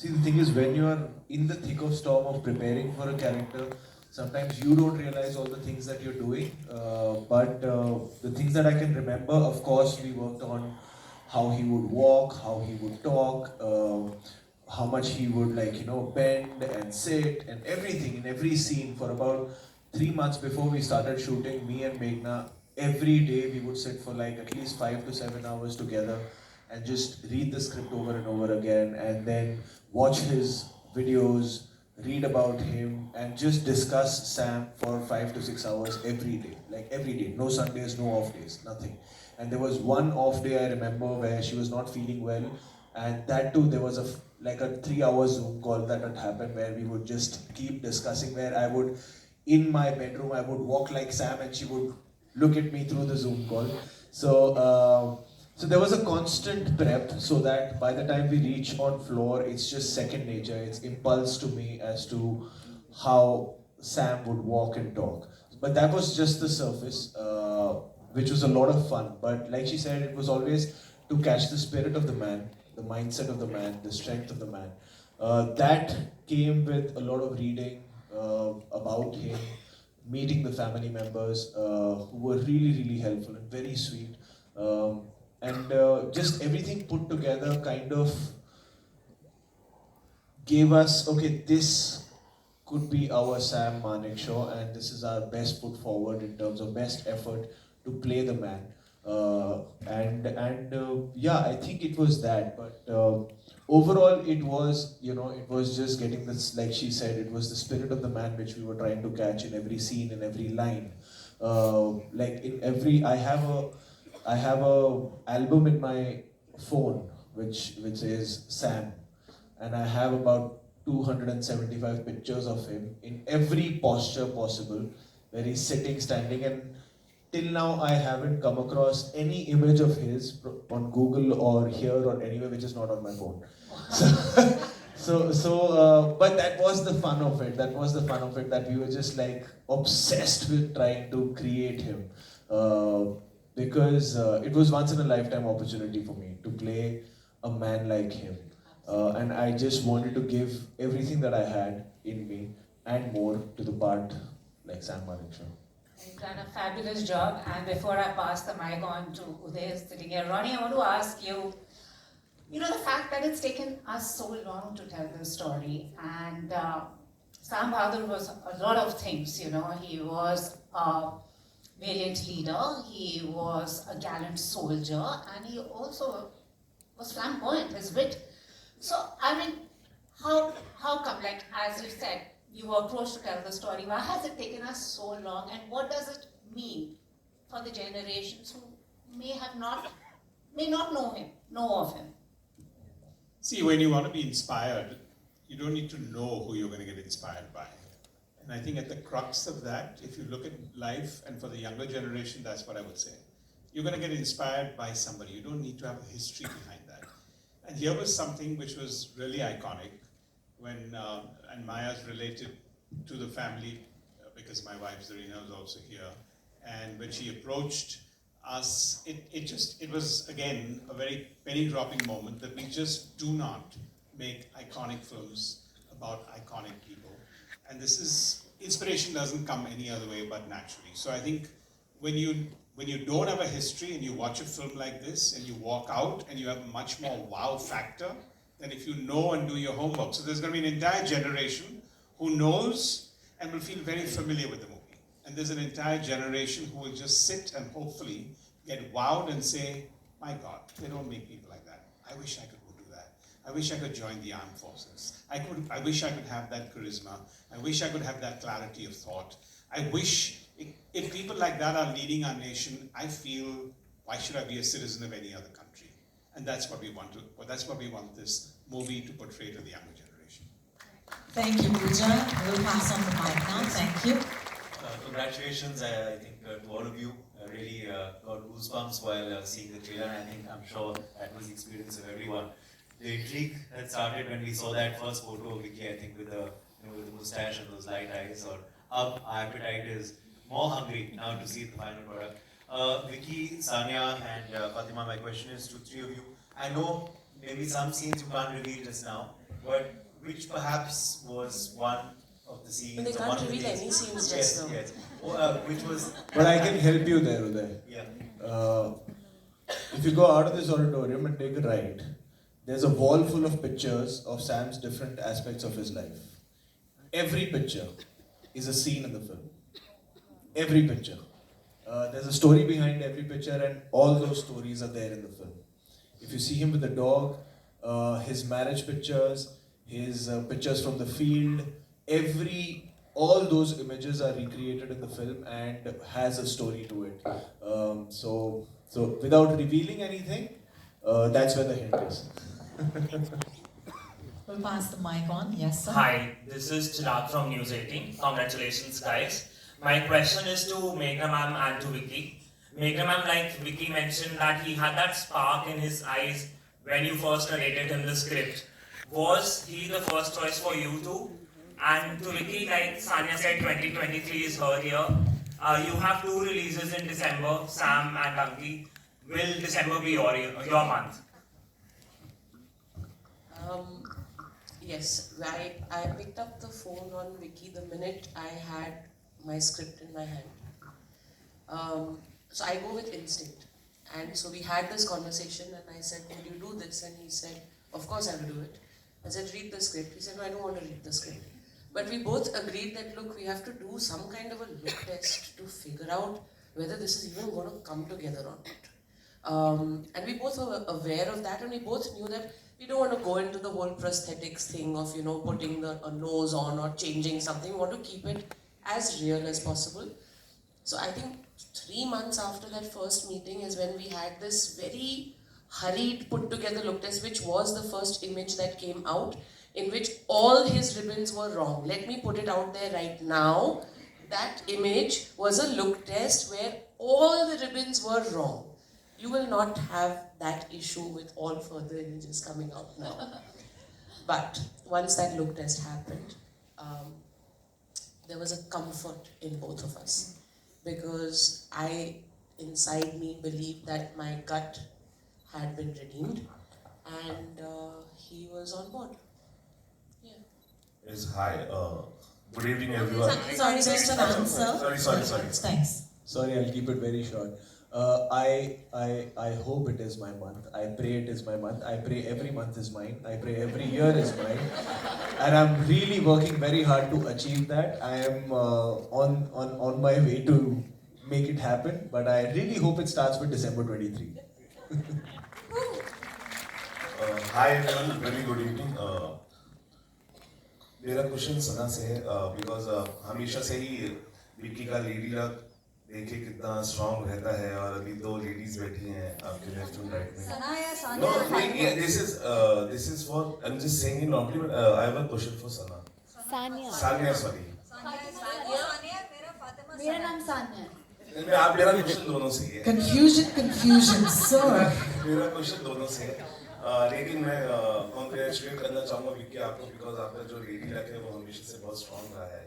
See, the thing is, when you are in the thick of storm of preparing for a character, sometimes you don't realize all the things that you're doing. But the things that I can remember, of course, we worked on how he would walk, how he would talk, how much he would bend and sit and everything in every scene for about 3 months before we started shooting. Me and Meghna, every day we would sit for like at least 5 to 7 hours together and just read the script over and over again, and then watch his videos, read about him, and just discuss Sam for 5 to 6 hours every day. Like every day. No Sundays, no off days, nothing. And there was one off day I remember where she was not feeling well, and that too there was like a 3 hour Zoom call that had happened where we would just keep discussing. Where I would, in my bedroom, I would walk like Sam, and she would look at me through the Zoom call. So there was a constant prep so that by the time we reach on floor, it's just second nature. It's impulse to me as to how Sam would walk and talk. But that was just the surface, which was a lot of fun. But like she said, it was always to catch the spirit of the man, the mindset of the man, the strength of the man. That came with a lot of reading about him, meeting the family members who were really, really helpful and very sweet. And just everything put together kind of gave us, okay, this could be our Sam Manek show, and this is our best foot forward in terms of best effort to play the man. And yeah, I think it was that. But overall, it was just getting this, like she said, it was the spirit of the man which we were trying to catch in every scene, in every line. Like in every, I have a album in my phone which is Sam, and I have about 275 pictures of him in every posture possible, where he's sitting, standing, and till now I haven't come across any image of his on Google or here or anywhere which is not on my phone. But that was the fun of it. That was the fun of it, that we were just like obsessed with trying to create him. Because it was once in a lifetime opportunity for me to play a man like him. And I just wanted to give everything that I had in me and more to the part like Sam Manekshaw. You've done a fabulous job. And before I pass the mic on to Uday sitting here, Ronnie, I want to ask you, the fact that it's taken us so long to tell this story, and Sam Bahadur was a lot of things, he was a valiant leader, he was a gallant soldier, and he also was flamboyant, his wit. So, I mean, how come, like, as you said, you were approached to tell the story, why has it taken us so long, and what does it mean for the generations who may not know of him? See, when you want to be inspired, you don't need to know who you're going to get inspired by. And I think at the crux of that, if you look at life, and for the younger generation, that's what I would say. You're going to get inspired by somebody. You don't need to have a history behind that. And here was something which was really iconic when, and Maya's related to the family, because my wife Zarina was also here. And when she approached us, it was again a very penny dropping moment that we just do not make iconic films about iconic people. And this is, inspiration doesn't come any other way but naturally. So I think when you don't have a history and you watch a film like this and you walk out and you have a much more wow factor than if you know and do your homework. So there's going to be an entire generation who knows and will feel very familiar with the movie. And there's an entire generation who will just sit and hopefully get wowed and say, my God, they don't make people like that. I wish I could go do that. I wish I could join the armed forces. I wish I could have that charisma. I wish I could have that clarity of thought. I wish, if people like that are leading our nation, I feel, why should I be a citizen of any other country? And that's what we want this movie to portray to the younger generation. Thank you, Pooja. We'll pass on the mic now. Thank you. Congratulations, I think, to all of you. Really got goosebumps while seeing the trailer. I'm sure that was the experience of everyone. The intrigue had started when we saw that first photo of Vicky, I think, with the mustache and those light eyes. Or our appetite is more hungry now to see the final product. Vicky, Sanya, and Fatima, my question is to three of you. I know maybe some scenes you can't reveal just now, but which perhaps was one of the scenes. But they or can't one of the reveal things- any scenes Yes, just now. yes. Which was. But I can help you there, Uday. Yeah. If you go out of this auditorium and take a right, there's a wall full of pictures of Sam's different aspects of his life. Every picture is a scene in the film. Every picture. There's a story behind every picture, and all those stories are there in the film. If you see him with the dog, his marriage pictures, his pictures from the field, all those images are recreated in the film and has a story to it. So without revealing anything, that's where the hint is. We'll pass the mic on. Yes, sir. Hi, this is Chirag from News 18. Congratulations, guys. My question is to Meghna ma'am and to Vicky. Meghna ma'am, like Vicky mentioned, that he had that spark in his eyes when you first narrated him the script. Was he the first choice for you two? And to Vicky, like Sanya said, 2023 is her year. You have 2 releases in December, Sam and Anki. Will December be your month? Yes, I picked up the phone on Vicky the minute I had my script in my hand. So I go with instinct. And so we had this conversation and I said, would you do this? And he said, of course I will do it. I said, read the script. He said, no, I don't want to read the script. But we both agreed that, look, we have to do some kind of a look test to figure out whether this is even going to come together or not. And we both were aware of that, and we both knew that we don't want to go into the whole prosthetics thing of, putting a nose on or changing something. We want to keep it as real as possible. So I think 3 months after that first meeting is when we had this very hurried, put together look test, which was the first image that came out, in which all his ribbons were wrong. Let me put it out there right now. That image was a look test where all the ribbons were wrong. You will not have that issue with all further images coming out now. But once that look test happened, there was a comfort in both of us. Because I, inside me, believed that my gut had been redeemed, and he was on board. Yeah. Yes, hi. Good evening, everyone. Sorry, just an answer. Sorry. Thanks. Sorry, I'll keep it very short. I hope it is my month. I pray it is my month. I pray every month is mine. I pray every year is mine. And I'm really working very hard to achieve that. I am on my way to make it happen. But I really hope it starts with December 23. Hi everyone, very good evening. मेरा question सना से है because हमेशा से ही विक्की का lady luck देखिए कितना strong रहता है और अभी 2 लेडीज बैठी हैं आपके लेफ्ट एंड राइट में. Sana ya Sanya? No, this is for I'm just saying in compliment. I have a question for Sana. Sanya, sorry. मेरा नाम सान्या है. आप मेरा क्वेश्चन दोनों से ही है. Confusion, sir. मेरा क्वेश्चन दोनों से है. लेकिन मैं कॉन्ग्रेचुलेट करना चाहूँगा विक्की आपको बिकॉज आपका जो लेडी लक है वो हमेशा से बहुत स्ट्रांग रहा है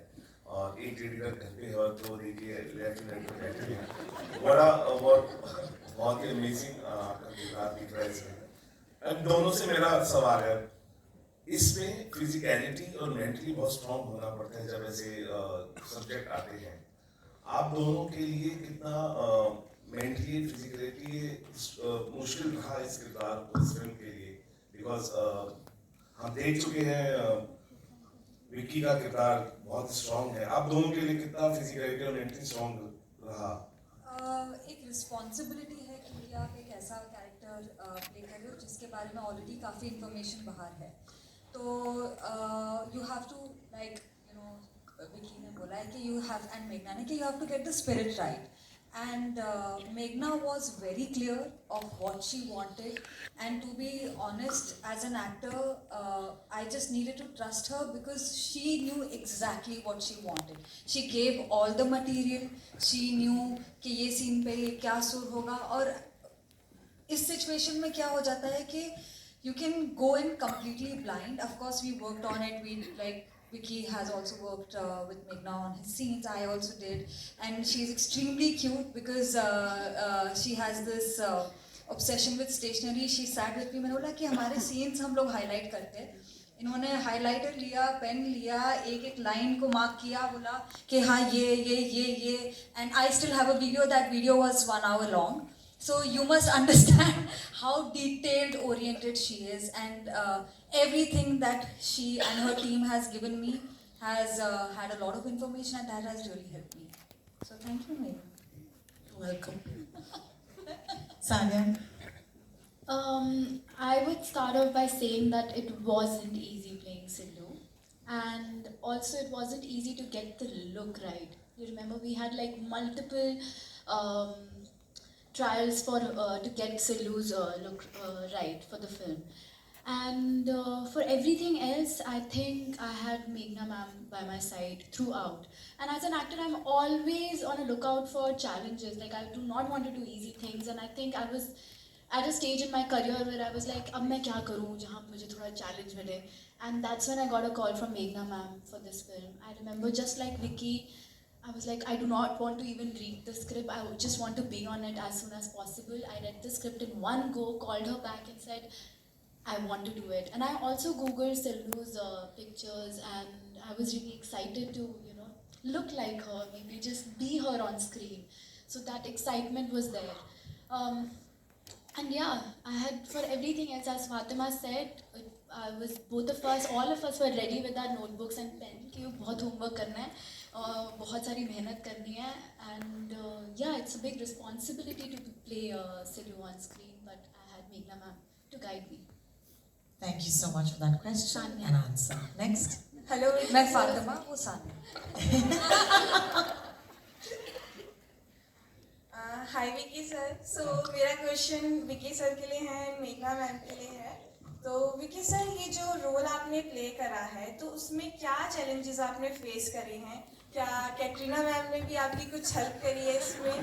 और एक लेडी लक घर पे है और 2 देखिए लेफ्ट राइट में बैठे हैं. बड़ा बहुत ही अमेजिंग आपका किरदार दिख रहा है इसमें. अब दोनों से मेरा सवाल है, इसमें फिजिकलिटी और मेंटली बहुत स्ट्रांग होना पड़ता है जब ऐसे सब्जेक्ट आते हैं. आप दोनों के लिए कितना मेंटली फिजिकलिटी मुश्किल रहा इस किरदार को इस फिल्म के लिए बिकॉज हम देख चुके हैं विक्की का किरदार बहुत स्ट्रांग है. आप दोनों के लिए कितना फिजिकलिटी और मेंटली स्ट्रांग रहा? एक रिस्पॉन्सिबिलिटी है क्योंकि आप एक ऐसा कैरेक्टर प्ले कर रहे हो जिसके बारे में ऑलरेडी काफ़ी इंफॉर्मेशन बाहर है. तो you have to like Vicky ने बोला है कि यू हैव एंड मेघना ने कि you have to get the spirit right. And Meghna was very clear of what she wanted, and to be honest, as an actor, I just needed to trust her because she knew exactly what she wanted. She gave all the material. She knew कि ये scene पे क्या सुर होगा और इस situation में क्या हो जाता है कि you can go in completely blind. Of course, we worked on it. We Vicky has also worked with Meghna on his scenes. I also did, and she's extremely cute because she has this obsession with stationery. She sat with me. मैंने बोला कि हमारे scenes हम लोग highlight करते हैं. इन्होंने highlighter लिया, पेन लिया, एक एक लाइन को मार्क किया, बोला कि हाँ ये and I still have a video. That video was 1 hour long. So you must understand how detailed oriented she is, and everything that she and her team has given me has had a lot of information, and that has really helped me. So thank you, Meghna. Welcome. Sanya? I would start off by saying that it wasn't easy playing Sidhu, and also it wasn't easy to get the look right. You remember we had like multiple um, trials for to get Sidhu's look right for the film, and for everything else, I think I had Meghna ma'am by my side throughout. And as an actor, I'm always on a lookout for challenges. Like I do not want to do easy things, and I think I was at a stage in my career where I was like, अब मैं क्या करूँ जहाँ मुझे थोड़ा challenge मिले. And that's when I got a call from Meghna ma'am for this film. I remember just like Vicky, I was like, I do not want to even read the script. I just want to be on it as soon as possible. I read the script in one go, called her back and said, I want to do it. And I also Googled Silvu's pictures, and I was really excited to, look like her, maybe just be her on screen. So that excitement was there. And yeah, I had for everything else, as Fatima said, I was all of us were ready with our notebooks and pen कि बहुत homework करना है, बहुत सारी मेहनत करनी है, and yeah, it's a big responsibility to play Sidhu on screen, but I had Meghna ma'am to guide me. Thank you so much for that question Sanya. and answer. Next. Hello, मैं फातिमा, वो सानिया. हाय Vicky sir. सो मेरा question Vicky sir के लिए है, मेघना ma'am के लिए है. तो विकी सर, ये जो रोल आपने प्ले करा है, तो उसमें क्या चैलेंजेस आपने फेस करे हैं? क्या कैटरीना मैम ने भी आपकी कुछ हेल्प करी है इसमें?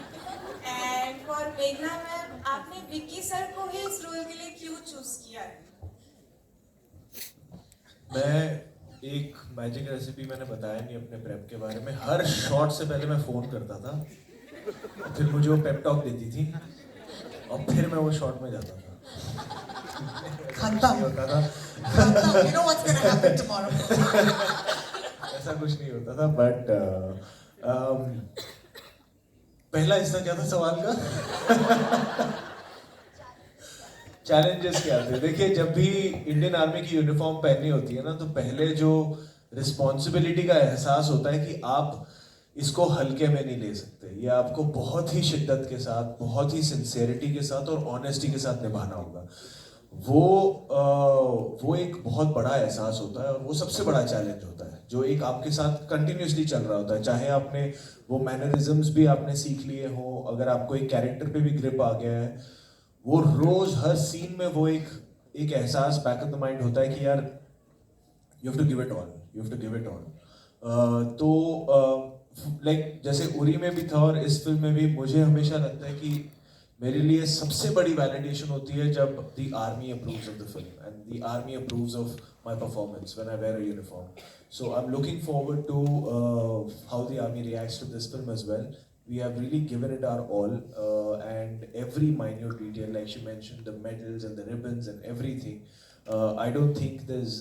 एंड फॉर मेघना मैम, आपने विकी सर को ही इस रोल के लिए क्यों चूज किया है? मैं एक मैजिक रेसिपी मैंने बताया नहीं अपने प्रेप के बारे में. हर शॉट से पहले मैं फ़ोन करता था, फिर मुझे वो पेप टॉक देती थी, और फिर मैं वो शॉट में जाता था. खत्म. होता था. You know what's going to happen tomorrow. ऐसा कुछ नहीं होता था, बट पहला हिस्सा क्या था सवाल का? चैलेंजेस क्या थे? देखिए, जब भी इंडियन आर्मी की यूनिफॉर्म पहननी होती है ना, तो पहले जो रिस्पॉन्सिबिलिटी का एहसास होता है कि आप इसको हल्के में नहीं ले सकते. ये आपको बहुत ही शिद्दत के साथ, बहुत ही सिंसेरिटी के साथ और ऑनेस्टी के साथ निभाना होगा. वो एक बहुत बड़ा एहसास होता है, और वो सबसे बड़ा चैलेंज होता है जो एक आपके साथ कंटिन्यूसली चल रहा होता है. चाहे आपने वो मैनरिज्म्स भी आपने सीख लिए हो, अगर आपको एक कैरेक्टर पे भी ग्रिप आ गया है, वो रोज हर सीन में वो एक एहसास बैक ऑफ द माइंड होता है कि यार you have to give it all, you have to give it all. तो लाइक जैसे उरी में भी था और इस फिल्म में भी, मुझे हमेशा लगता है कि मेरे लिए सबसे बड़ी वैलिडेशन होती है जब the army approves of the film and the army approves of my performance when I wear a uniform. So I am looking forward to how the army reacts to this film as well. We have really given it our all, and every minute detail, like she mentioned, the medals and the ribbons and everything. I don't think there's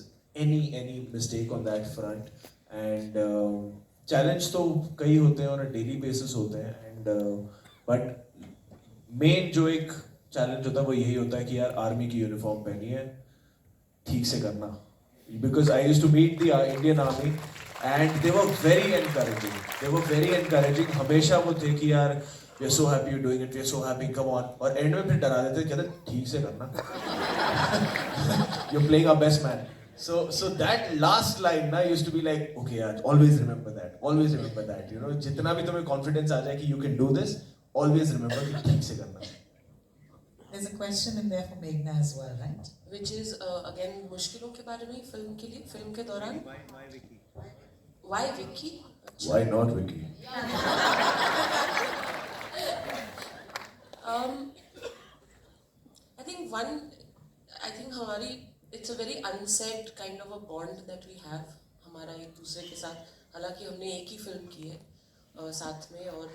any mistake on that front. And challenge तो कई होते हैं और daily basis होते हैं, and but main जो एक challenge होता है वो यही होता है कि यार आर्मी की यूनिफॉर्म पहनी है, ठीक से करना. Because I used to meet the Indian Army and they were very encouraging. They were very encouraging. हमेशा वो थे कि यार we are so happy you're doing it, we are so happy, come on. और एंड में फिर डरा देते, कहते ठीक से करना. You're playing our best man. So that last line ना used to be like, okay यार, always remember that. You know, जितना भी तुम्हें confidence आ जाए कि you can do this, always remember कि ठीक से करना. There's a question in there for Meghna as well, right? Which is again मुश्किलों के बारे में फिल्म के लिए, फिल्म के दौरान. Why Vicky? Why not Vicky? I think हमारी it's a very unsaid kind of a bond that we have हमारा एक दूसरे के साथ. हालांकि हमने एक ही फिल्म की है साथ में, और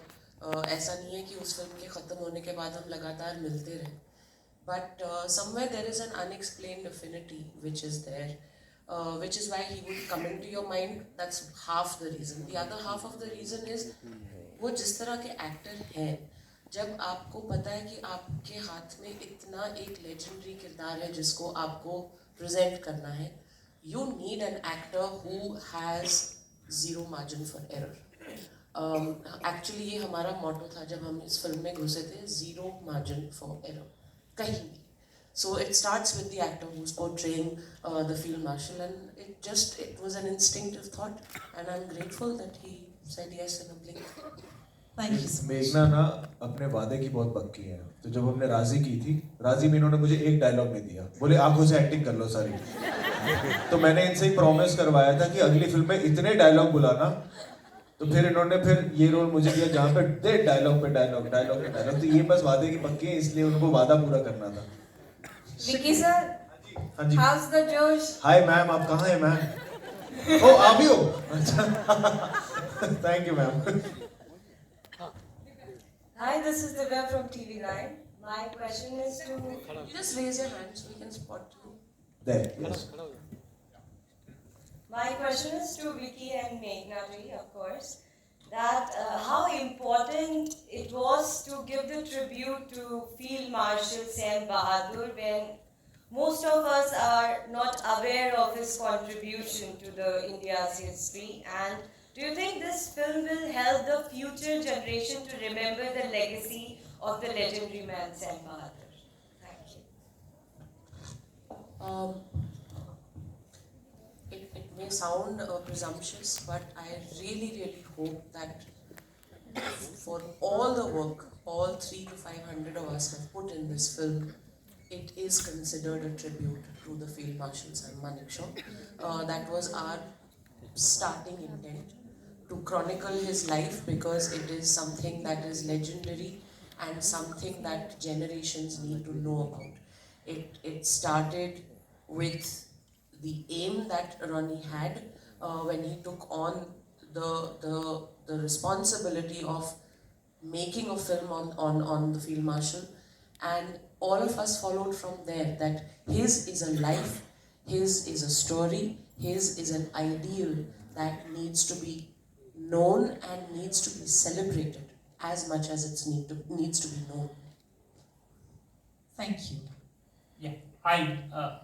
ऐसा नहीं है कि उस फिल्म के ख़त्म होने के बाद हम लगातार मिलते रहे. But somewhere there is an unexplained affinity which is there. which is why he would come into your mind. That's half the reason. The other half of the reason is वो जिस तरह के एक्टर हैं, जब आपको पता है कि आपके हाथ में इतना एक लेजेंडरी किरदार है जिसको आपको प्रेजेंट करना है, you need an actor who has zero margin for error. Actually ये हमारा motto था जब हम इस फिल्म में घुसे थे, zero margin for error, कहीं भी. So it starts with the actor who's portraying the field marshal, and it was an instinctive thought, and I'm grateful that he said yes in a blink. Thank you so much. मेघना ना अपने वादे की बहुत पक्की है, तो जब हमने राजी की थी, राजी में इन्होंने मुझे एक डायलॉग में दिया, बोले आंखों से एक्टिंग कर लो सारी. तो मैंने इनसे ही प्रॉमिस करवाया था कि अगली फिल्म में इतने डायलॉग बुलाना. तो फिर इन्होंने फिर ये रोल मुझे दिया जहाँ पे दे डायलॉग पे डायलॉग, डायलॉग पे डायलॉग. तो ये बस वादे की पक्की है, इसलिए उनको वादा पूरा करना था. विकी सर, हाँ जी. हाउस द जोश? हाय मैम, आप कहाँ हैं मैम? ओ आप ही हो? अच्छा. Thank you ma'am. Hi, this is Divya from TV9. My question is to... You just raise your hand so we can spot you. There, yes. My question is to Vicky and Meghna ji, of course, that how important it was to give the tribute to Field Marshal Sam Bahadur when most of us are not aware of his contribution to the India's history. And do you think this film will help the future generation to remember the legacy of the legendary man Sam Bahadur? Thank you. It may sound presumptuous, but I really hope that for all the work all 300 to 500 of us have put in this film, it is considered a tribute to the Field Marshal Sam Manekshaw. That was our starting intent, to chronicle his life, because it is something that is legendary and something that generations need to know about. It started with the aim that Ronnie had when he took on the responsibility of making a film on the Field Marshal, and all of us followed from there, that his is a life, his is a story, his is an ideal that needs to be known and needs to be celebrated as much as it needs to be known. Thank you. Yeah. Hi.